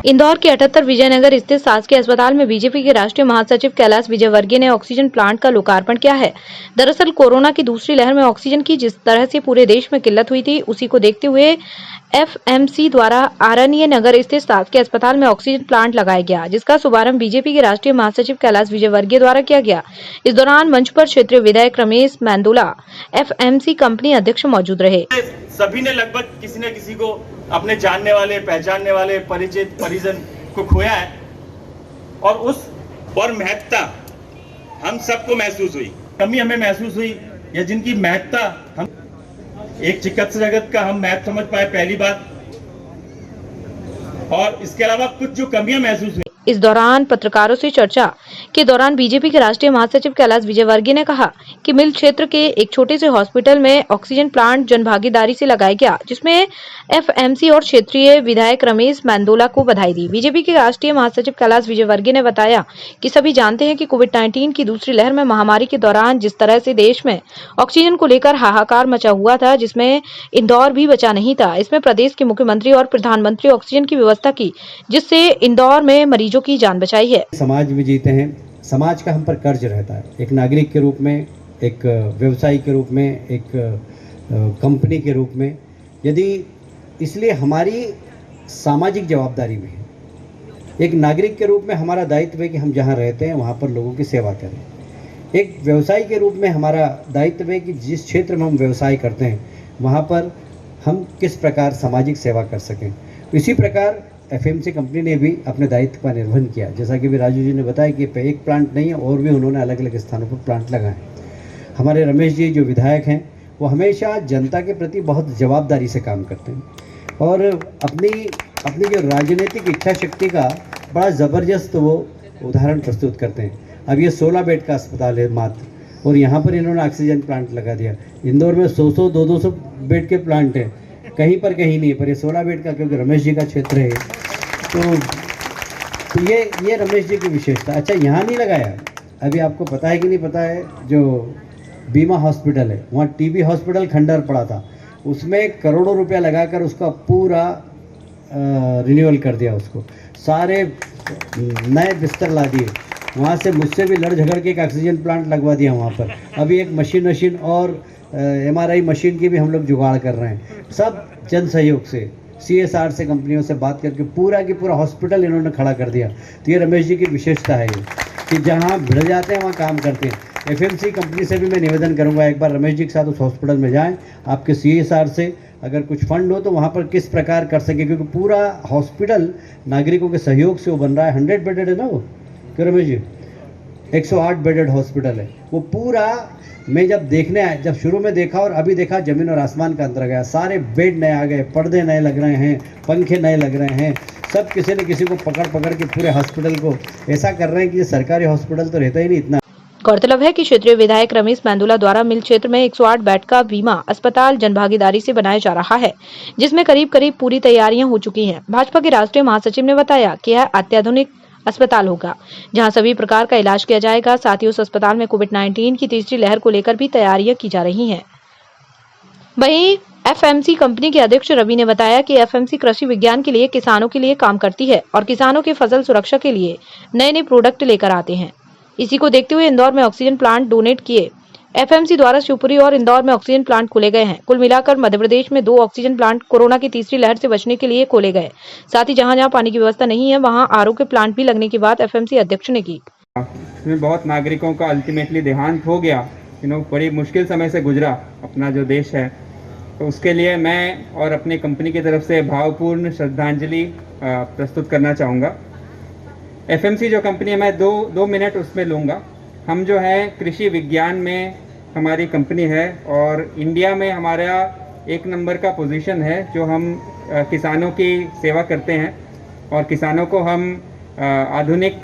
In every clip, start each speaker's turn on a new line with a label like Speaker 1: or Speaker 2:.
Speaker 1: इंदौर के 78 विजयनगर स्थित शासकीय अस्पताल में बीजेपी के राष्ट्रीय महासचिव कैलाश विजयवर्गीय ने ऑक्सीजन प्लांट का लोकार्पण किया है। दरअसल कोरोना की दूसरी लहर में ऑक्सीजन की जिस तरह से पूरे देश में किल्लत हुई थी, उसी को देखते हुए एफएमसी द्वारा आरण्य नगर स्थित शासकीय अस्पताल में ऑक्सीजन प्लांट लगाया गया, जिसका शुभारंभ बीजेपी के राष्ट्रीय महासचिव कैलाश विजयवर्गीय द्वारा किया गया। इस दौरान मंच पर क्षेत्रीय विधायक रमेश मेंदोला, एफएमसी कंपनी अध्यक्ष मौजूद रहे।
Speaker 2: सभी ने लगभग किसी न किसी को अपने जानने वाले, पहचानने वाले, परिचित, परिजन को खोया है और महत्ता हम सबको महसूस हुई, कमी हमें महसूस हुई, या जिनकी महत्ता हम एक चिकित्सा जगत का हम महत्व समझ पाए पहली बात, और इसके अलावा कुछ जो कमियां महसूस हुई।
Speaker 1: इस दौरान पत्रकारों से चर्चा के दौरान बीजेपी के राष्ट्रीय महासचिव कैलाश विजयवर्गीय ने कहा कि मिल क्षेत्र के एक छोटे से हॉस्पिटल में ऑक्सीजन प्लांट जनभागीदारी से लगाया गया, जिसमें एफएमसी और क्षेत्रीय विधायक रमेश मेंदोला को बधाई दी। बीजेपी के राष्ट्रीय महासचिव कैलाश विजयवर्गीय ने बताया कि सभी जानते हैं कि कोविड-19 की दूसरी लहर में महामारी के दौरान जिस तरह से देश में ऑक्सीजन को लेकर हाहाकार मचा हुआ था, जिसमें इंदौर भी बचा नहीं था। इसमें प्रदेश के मुख्यमंत्री और प्रधानमंत्री ऑक्सीजन की व्यवस्था की, जिससे इंदौर में मरीजों की जान बचाई है।
Speaker 3: समाज में जीते हैं, समाज का हम पर कर्ज रहता है, एक नागरिक के रूप में, एक व्यवसायी के रूप में, एक कंपनी के रूप में। यदि इसलिए हमारी सामाजिक जवाबदारी में है, एक नागरिक के रूप में हमारा दायित्व है कि हम जहाँ रहते हैं वहाँ पर लोगों की सेवा करें। एक व्यवसायी के रूप में हमारा दायित्व है कि जिस क्षेत्र में हम व्यवसाय करते हैं वहाँ पर हम किस प्रकार सामाजिक सेवा कर सकें। इसी प्रकार एफएमसी कंपनी ने भी अपने दायित्व का निर्वहन किया। जैसा कि भी राजू जी ने बताया कि एक प्लांट नहीं है, और भी उन्होंने अलग अलग स्थानों पर प्लांट लगाए। हमारे रमेश जी जो विधायक हैं वो हमेशा जनता के प्रति बहुत जवाबदारी से काम करते हैं, और अपनी जो राजनीतिक इच्छा शक्ति का बड़ा ज़बरदस्त वो उदाहरण प्रस्तुत करते हैं। अब ये 16 बेड का अस्पताल है मात्र, और यहाँ पर इन्होंने ऑक्सीजन प्लांट लगा दिया। इंदौर में 100-100, 200 बेड के प्लांट हैं, कहीं पर कहीं नहीं, पर ये 16 बेड का, क्योंकि रमेश जी का क्षेत्र है। तो ये रमेश जी की विशेषता। अच्छा, यहाँ नहीं लगाया, अभी आपको पता है कि नहीं पता है, जो बीमा हॉस्पिटल है वहाँ टीबी हॉस्पिटल खंडर पड़ा था, उसमें करोड़ों रुपया लगाकर उसका पूरा रिन्यूअल कर दिया, उसको सारे नए बिस्तर ला दिए। वहाँ से मुझसे भी लड़ झगड़ के एक ऑक्सीजन प्लांट लगवा दिया वहाँ पर। अभी एक मशीन और MRI मशीन की भी हम लोग जुगाड़ कर रहे हैं, सब जन सहयोग से, CSR से, कंपनियों से बात करके पूरा की पूरा हॉस्पिटल इन्होंने खड़ा कर दिया। तो ये रमेश जी की विशेषता है, ये कि जहाँ भिड़ जाते हैं वहाँ काम करते हैं। एफएमसी कंपनी से भी मैं निवेदन करूँगा, एक बार रमेश जी के साथ उस हॉस्पिटल में जाएँ, आपके CSR से अगर कुछ फंड हो तो वहाँ पर किस प्रकार कर सके, क्योंकि पूरा हॉस्पिटल नागरिकों के सहयोग से वो बन रहा है। 100 बेडेड है ना वो, क्यों रमेश जी? 108 बेडेड हॉस्पिटल है वो पूरा। मैं जब शुरू में देखा और अभी देखा, ज़मीन और आसमान का अंतर गया। सारे बेड नए आ गए, पर्दे नए लग रहे हैं, पंखे नए लग रहे हैं, सब किसी न किसी को पकड़ के पूरे हॉस्पिटल को ऐसा कर रहे हैं कि ये सरकारी हॉस्पिटल तो रहता ही नहीं इतना।
Speaker 1: गौरतलब है कि क्षेत्रीय विधायक रमेश मेंदोला द्वारा मिल क्षेत्र में 108 बेड का बीमा अस्पताल जनभागीदारी से बनाया जा रहा है, जिसमें करीब पूरी तैयारियां हो चुकी हैं। भाजपा के राष्ट्रीय महासचिव ने बताया कि यह अत्याधुनिक अस्पताल होगा, जहां सभी प्रकार का इलाज किया जाएगा। साथ ही उस अस्पताल में कोविड-19 की तीसरी लहर को लेकर भी तैयारियां की जा रही हैं। वहीं एफएमसी कंपनी के अध्यक्ष रवि ने बताया कि एफएमसी कृषि विज्ञान के लिए, किसानों के लिए काम करती है और किसानों के फसल सुरक्षा के लिए नए प्रोडक्ट लेकर आते हैं। इसी को देखते हुए इंदौर में ऑक्सीजन प्लांट डोनेट किए। एफएमसी द्वारा शिवपुरी और इंदौर में ऑक्सीजन प्लांट खोले गए हैं। कुल मिलाकर मध्य प्रदेश में 2 ऑक्सीजन प्लांट कोरोना की तीसरी लहर से बचने के लिए खोले गए। साथ ही जहां पानी की व्यवस्था नहीं है, वहां आरओ के प्लांट भी लगने की बात एफएमसी अध्यक्ष ने की।
Speaker 4: इसमें बहुत नागरिकों का अल्टीमेटली देहांत हो गया, बड़ी मुश्किल समय से गुजरा अपना जो देश है। तो उसके लिए मैं और अपनी कंपनी की तरफ से भावपूर्ण श्रद्धांजलि प्रस्तुत करना चाहूँगा। एफएमसी जो कंपनी है, मैं दो मिनट उसमें लूँगा। हम जो है कृषि विज्ञान में हमारी कंपनी है, और इंडिया में हमारा 1 नंबर का पोजीशन है, जो हम किसानों की सेवा करते हैं और किसानों को हम आधुनिक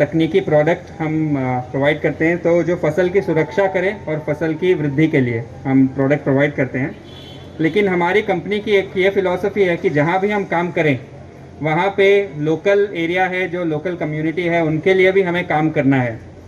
Speaker 4: तकनीकी प्रोडक्ट हम प्रोवाइड करते हैं। तो जो फसल की सुरक्षा करें और फसल की वृद्धि के लिए हम प्रोडक्ट प्रोवाइड करते हैं। लेकिन हमारी कंपनी की एक ये फिलॉसफी है कि जहाँ भी हम काम करें वहाँ पे लोकल एरिया है, जो लोकल कम्युनिटी है, उनके लिए भी हमें काम करना है।